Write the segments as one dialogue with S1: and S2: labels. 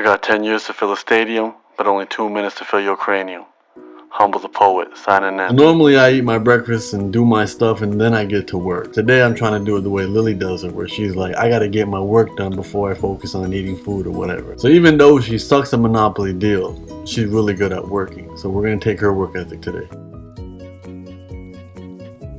S1: I got 10 years to fill a stadium, but only 2 minutes to fill your cranium. Humble the poet, signing in. Normally I eat my breakfast and do my stuff and then I get to work. Today I'm trying to do it the way Lily does it, where she's like, I gotta get my work done before I focus on eating food or whatever. So even though she sucks at Monopoly deals, she's really good at working. So we're gonna take her work ethic today.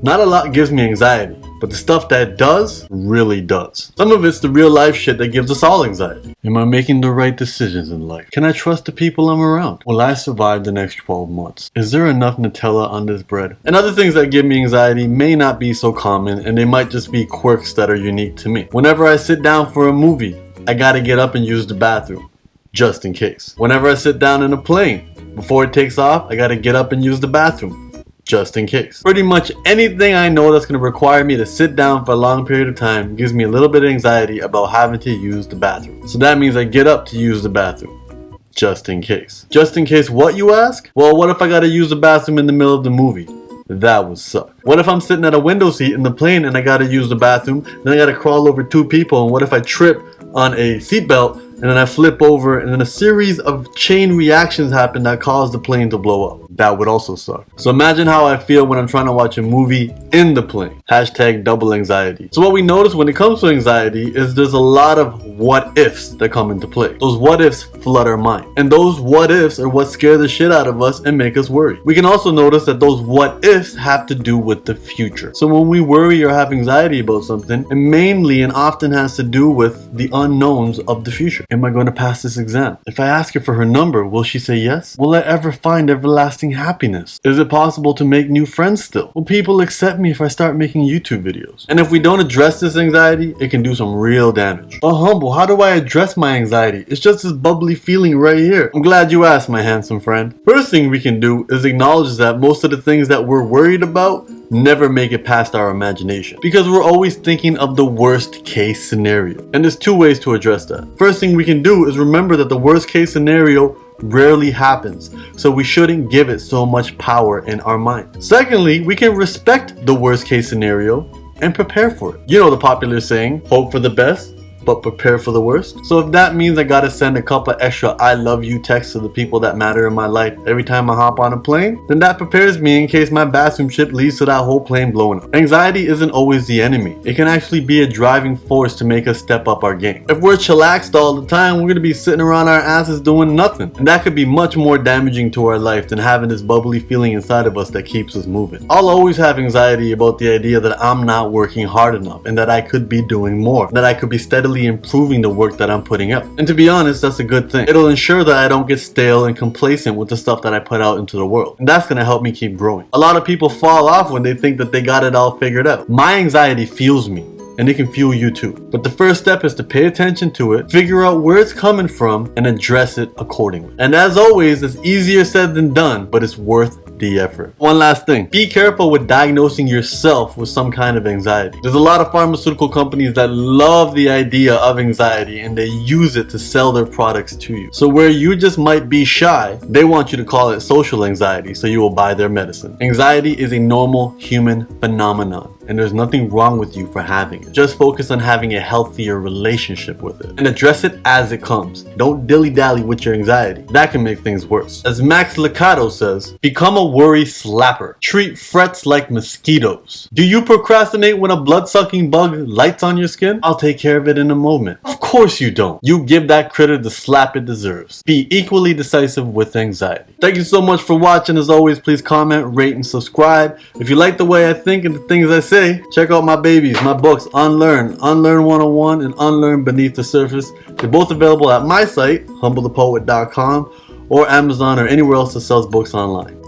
S1: Not a lot gives me anxiety, but the stuff that does, really does. Some of it's the real life shit that gives us all anxiety. Am I making the right decisions in life? Can I trust the people I'm around? Will I survive the next 12 months? Is there enough Nutella on this bread? And other things that give me anxiety may not be so common, and they might just be quirks that are unique to me. Whenever I sit down for a movie, I gotta get up and use the bathroom, just in case. Whenever I sit down in a plane, before it takes off, I gotta get up and use the bathroom, just in case. Pretty much anything I know that's going to require me to sit down for a long period of time gives me a little bit of anxiety about having to use the bathroom. So that means I get up to use the bathroom, just in case. Just in case what, you ask? Well, what if I gotta use the bathroom in the middle of the movie? That would suck. What if I'm sitting at a window seat in the plane and I gotta use the bathroom, then I gotta crawl over 2 people, and what if I trip on a seatbelt and then I flip over and then a series of chain reactions happen that cause the plane to blow up? That would also suck. So imagine how I feel when I'm trying to watch a movie in the plane. Hashtag double anxiety. So what we notice when it comes to anxiety is there's a lot of what ifs that come into play. Those what ifs flood our mind. And those what ifs are what scare the shit out of us and make us worry. We can also notice that those what ifs have to do with the future. So when we worry or have anxiety about something, it mainly and often has to do with the unknowns of the future. Am I going to pass this exam? If I ask her for her number, will she say yes? Will I ever find everlasting happiness? Is it possible to make new friends still? Will people accept me if I start making YouTube videos? And if we don't address this anxiety, it can do some real damage. But Humble, how do I address my anxiety? It's just this bubbly feeling right here. I'm glad you asked, my handsome friend. First thing we can do is acknowledge that most of the things that we're worried about never make it past our imagination, because we're always thinking of the worst case scenario. And there's 2 ways to address that. First thing we can do is remember that the worst case scenario rarely happens, so we shouldn't give it so much power in our mind. Secondly, we can respect the worst case scenario and prepare for it. You know the popular saying, hope for the best, but prepare for the worst. So if that means I gotta send a couple extra I love you texts to the people that matter in my life every time I hop on a plane, then that prepares me in case my bathroom trip leads to that whole plane blowing up. Anxiety isn't always the enemy. It can actually be a driving force to make us step up our game. If we're chillaxed all the time, we're gonna be sitting around our asses doing nothing. And that could be much more damaging to our life than having this bubbly feeling inside of us that keeps us moving. I'll always have anxiety about the idea that I'm not working hard enough and that I could be doing more, that I could be steadily improving the work that I'm putting out. And to be honest, that's a good thing. It'll ensure that I don't get stale and complacent with the stuff that I put out into the world. And that's gonna help me keep growing. A lot of people fall off when they think that they got it all figured out. My anxiety fuels me, and it can fuel you too. But the first step is to pay attention to it, figure out where it's coming from, and address it accordingly. And as always, it's easier said than done, but it's worth the effort. One last thing, be careful with diagnosing yourself with some kind of anxiety. There's a lot of pharmaceutical companies that love the idea of anxiety and they use it to sell their products to you. So where you just might be shy, they want you to call it social anxiety so you will buy their medicine. Anxiety is a normal human phenomenon, and there's nothing wrong with you for having it. Just focus on having a healthier relationship with it and address it as it comes. Don't dilly-dally with your anxiety. That can make things worse. As Max Lucado says, become a worry slapper. Treat frets like mosquitoes. Do you procrastinate when a blood-sucking bug lights on your skin? I'll take care of it in a moment. Of course you don't. You give that critter the slap it deserves. Be equally decisive with anxiety. Thank you so much for watching. As always, please comment, rate, and subscribe. If you like the way I think and the things I say, check out my babies, my books, Unlearn 101 and Unlearn Beneath the Surface. They're both available at my site, humblethepoet.com, or Amazon or anywhere else that sells books online.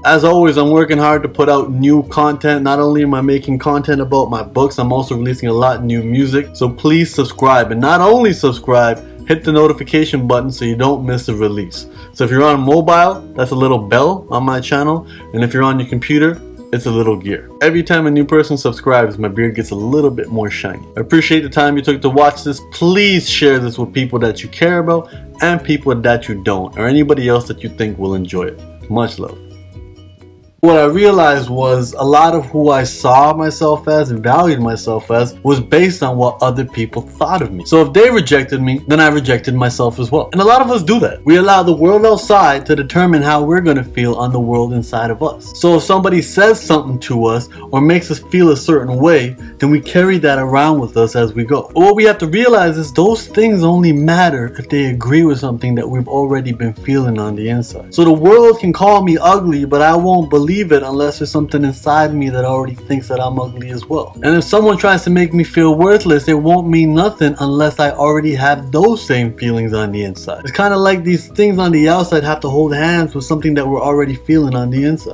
S1: As always, I'm working hard to put out new content. Not only am I making content about my books, I'm also releasing a lot of new music. So please subscribe, and not only subscribe, hit the notification button so you don't miss a release. So if you're on mobile, that's a little bell on my channel, and if you're on your computer, it's a little gear. Every time a new person subscribes, my beard gets a little bit more shiny. I appreciate the time you took to watch this. Please share this with people that you care about and people that you don't, or anybody else that you think will enjoy it. Much love. What I realized was a lot of who I saw myself as and valued myself as was based on what other people thought of me. So if they rejected me, then I rejected myself as well. And a lot of us do that. We allow the world outside to determine how we're going to feel on the world inside of us. So if somebody says something to us or makes us feel a certain way, then we carry that around with us as we go. But what we have to realize is those things only matter if they agree with something that we've already been feeling on the inside. So the world can call me ugly, but I won't believe it unless there's something inside me that already thinks that I'm ugly as well. And if someone tries to make me feel worthless, it won't mean nothing unless I already have those same feelings on the inside. It's kind of like these things on the outside have to hold hands with something that we're already feeling on the inside.